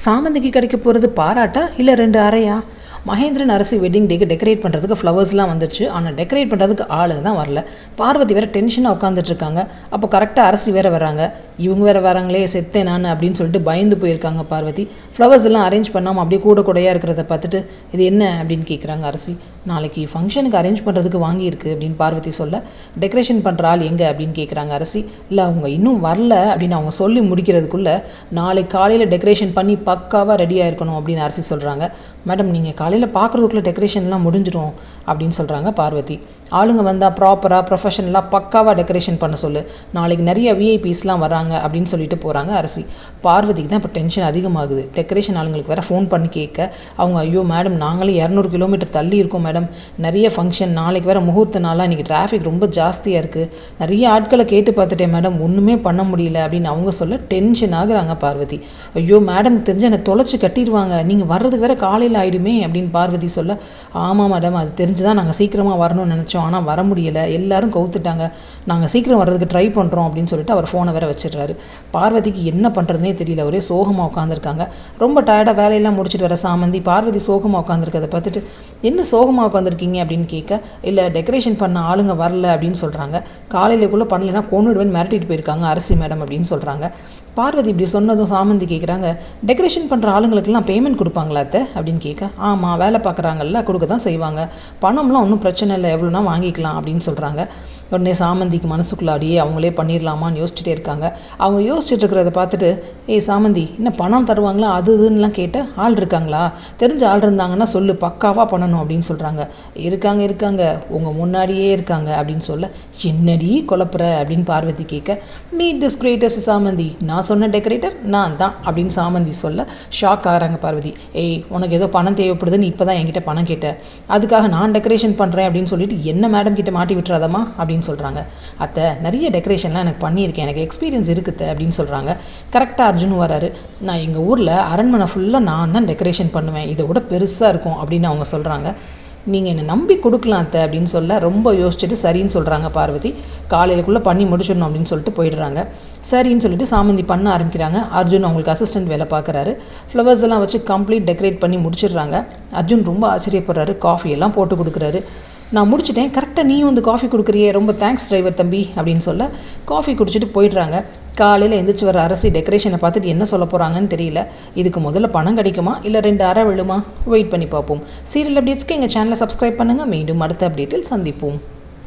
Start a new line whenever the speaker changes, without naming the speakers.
சாமந்திக்கு கிடைக்க போகிறது பாராட்டா இல்லை 2 அறையா? மகேந்திரன் அரசி வெட்டிங் டேக்கு டெக்கரேட் பண்ணுறதுக்கு ஃப்ளவர்ஸ்லாம் வந்துச்சு. ஆனால் டெக்கரேட் பண்ணுறதுக்கு ஆளுங்க தான் வரல. பார்வதி வேறு டென்ஷனாக உட்காந்துட்ருக்காங்க. அப்போ கரெக்டாக அரசி வேறு வராங்க. இவங்க வேறு வராங்களே செத்தேன் நான் அப்படின்னு சொல்லிட்டு பயந்து போயிருக்காங்க பார்வதி. ஃப்ளவர்ஸ் எல்லாம் அரேஞ்ச் பண்ணாமல் அப்படியே கூடையாக இருக்கிறத பார்த்துட்டு இது என்ன அப்படின்னு கேட்குறாங்க அரசி. நாளைக்கு ஃபங்க்ஷனுக்கு அரேஞ்ச் பண்ணுறதுக்கு வாங்கியிருக்கு அப்படின்னு பார்வதி சொல்ல, டெக்கரேஷன் பண்ணுற ஆள் எங்கே அப்படின்னு கேட்குறாங்க அரசி. இல்லை அவங்க இன்னும் வரல அப்படின்னு அவங்க சொல்லி முடிக்கிறதுக்குள்ளே நாளைக்கு காலையில் டெக்கரேஷன் பண்ணி பக்காவாக ரெடியாக இருக்கணும் அப்படின்னு அரசி சொல்கிறாங்க. மேடம் நீங்கள் காலையில் பார்க்குறதுக்குள்ளே டெக்கரேஷன்லாம் முடிஞ்சிடும் அப்படின்னு சொல்கிறாங்க பார்வதி. ஆளுங்க வந்தால் ப்ராப்பராக ப்ரொஃபஷனலாக பக்காவாக டெக்கரேஷன் பண்ண சொல்லு, நாளைக்கு நிறைய விஐபிஸ்லாம் வராங்க அப்படின்னு சொல்லிட்டு போகிறாங்க அரசி. பார்வதிக்கு தான் இப்போ டென்ஷன் அதிகமாகுது. டெக்கரேஷன் ஆளுங்களுக்கு வேறு ஃபோன் பண்ணி கேட்க அவங்க ஐயோ மேடம் நாங்களே 200 கிலோமீட்டர் தள்ளி இருக்கோம் மேடம், நிறைய ஃபங்க்ஷன், நாளைக்கு வேறு முகூர்த்த நாளாக இன்றைக்கி டிராஃபிக் ரொம்ப ஜாஸ்தியாக இருக்குது, நிறைய ஆட்களை கேட்டு பார்த்துட்டேன் மேடம் ஒன்றுமே பண்ண முடியல அப்படின்னு அவங்க சொல்ல டென்ஷன் ஆகுறாங்க பார்வதி. ஐயோ மேடம் தெரிஞ்சு என்னை தொலைச்சி கட்டிடுவாங்க, நீங்கள் வர்றதுக்கு வேறு காலையில் ஆகிடுமே அப்படின்னு பார்வதி சொல்ல, ஆமாம் மேடம் அது தெரிஞ்சு தான் நாங்கள் சீக்கிரமாக வரணும்னு நினச்சோம், ஆனால் வர முடியலை, எல்லோரும் கவுத்துட்டாங்க, நாங்கள் சீக்கிரம் வர்றதுக்கு ட்ரை பண்ணுறோம் அப்படின்னு சொல்லிட்டு அவர் ஃபோனை வேற வச்சிடுறாரு. பார்வதிக்கு என்ன பண்ணுறதுனே தெரியல, ஒரே சோகமாக உட்காந்துருக்காங்க. ரொம்ப டயர்டாக வேலையெல்லாம் முடிச்சுட்டு வர சாமந்தி பார்வதி சோகமாக உட்காந்துருக்கதை பார்த்துட்டு என்ன சோகமாக உட்காந்துருக்கீங்க அப்படின்னு கேட்க, இல்லை டெக்கரேஷன் பண்ண ஆளுங்க வரல அப்படின்னு சொல்கிறாங்க, காலையிலக்குள்ளே பண்ணலைன்னா கொன்னுடுவேன் மிரட்டிட்டு போயிருக்காங்க அரசி மேடம் அப்படின்னு சொல்கிறாங்க. பார்வதி இப்படி சொன்னதும் சாமந்தி கேட்குறாங்க, டெக்கரேஷன் பண்ணுற ஆளுங்களுக்கெல்லாம் பேமெண்ட் கொடுப்பாங்களா அத்தை அப்படின்னு கேட்க, ஆமாம் வேலை பார்க்குறாங்கல்ல கொடுக்க தான் செய்வாங்க, பணம்லாம் ஒன்றும் பிரச்சனை இல்லை எவ்வளோனா வாங்கிக்கலாம் அப்படின்னு சொல்கிறாங்க. உடனே சாமந்திக்கு மனசுக்குள்ளாடியே அவங்களே பண்ணிடலாமான்னு யோசிச்சுட்டே இருக்காங்க. அவங்க யோசிச்சுட்டு இருக்கிறத பார்த்துட்டு, ஏய் சாமந்தி இன்னும் பணம் தருவாங்களா அது இதுன்னெலாம் கேட்ட, ஆள் இருக்காங்களா, தெரிஞ்ச ஆள் இருந்தாங்கன்னா சொல்லு பக்காவாக பண்ணணும் அப்படின்னு சொல்கிறாங்க. இருக்காங்க உங்கள் முன்னாடியே இருக்காங்க அப்படின்னு சொல்ல, என்னடி குழப்புற அப்படின்னு பார்வதி கேட்க, மீட் திஸ் கிரேட்டஸ்ட் சாமந்தி, நான் சொன்ன டெக்கரேட்டர் நான் தான் அப்படின்னு சாமந்தி சொல்ல ஷாக் ஆகிறாங்க பார்வதி. ஏய் உனக்கு ஏதோ பணம் தேவைப்படுதுன்னு இப்போ தான் என்கிட்ட பணம் கேட்டேன், அதுக்காக நான் டெக்கரேஷன் பண்ணுறேன் அப்படின்னு சொல்லிட்டு என்ன மேடம் கிட்ட மாட்டி விட்டுறாதம்மா அப்படின்னு சொல்கிறாங்க. அத்தை நிறைய டெக்கரேஷன்லாம் எனக்கு பண்ணியிருக்கேன், எனக்கு எக்ஸ்பீரியன்ஸ் இருக்குது அப்படின்னு சொல்கிறாங்க. கரெக்டாக அர்ஜுன் வராரு. நான் எங்கள் ஊரில் அரண்மனை ஃபுல்லாக நான் தான் டெக்கரேஷன் பண்ணுவேன், இதை விட பெருசாக இருக்கும் அப்படின்னு அவங்க சொல்கிறாங்க. நீங்கள் என்னை நம்பி கொடுக்கலாம் அத்தை அப்படின்னு சொல்ல ரொம்ப யோசிச்சுட்டு சரின்னு சொல்கிறாங்க பார்வதி. காலையிலக்குள்ளே பண்ணி முடிச்சிடணும் அப்படின்னு சொல்லிட்டு போயிடுறாங்க. சரின்னு சொல்லிட்டு சாமந்தி பண்ண ஆரம்பிக்கிறாங்க. அர்ஜுன் அவங்களுக்கு அசிஸ்டன்ட் வேலை பார்க்குறாரு. ஃப்ளவர்ஸ் எல்லாம் வச்சு கம்ப்ளீட் டெக்கரேட் பண்ணி முடிச்சிடுறாங்க. அர்ஜுன் ரொம்ப ஆச்சரியப்படுறாரு, காஃபி எல்லாம் போட்டு கொடுக்குறாரு. நான் முடிச்சிட்டேன், கரெக்டாக நீயும் வந்து காஃபி கொடுக்குறியே, ரொம்ப தேங்க்ஸ் டிரைவர் தம்பி அப்படின்னு சொல்ல காஃபி குடிச்சிட்டு போயிடுறாங்க. காலையில் எந்திரிச்சு வர அரசி டெக்கரேஷனை பார்த்துட்டு என்ன சொல்ல போகிறாங்கன்னு தெரியல. இதுக்கு முதல்ல பணம் கிடைக்குமா இல்லை 2 அறை விழுமா, வெயிட் பண்ணி பார்ப்போம். சீரியல் அப்டேட்ஸ்க்கு எங்கள் சேனலை சப்ஸ்கிரைப் பண்ணுங்கள். மீண்டும் அடுத்த அப்டேட்டில் சந்திப்போம்.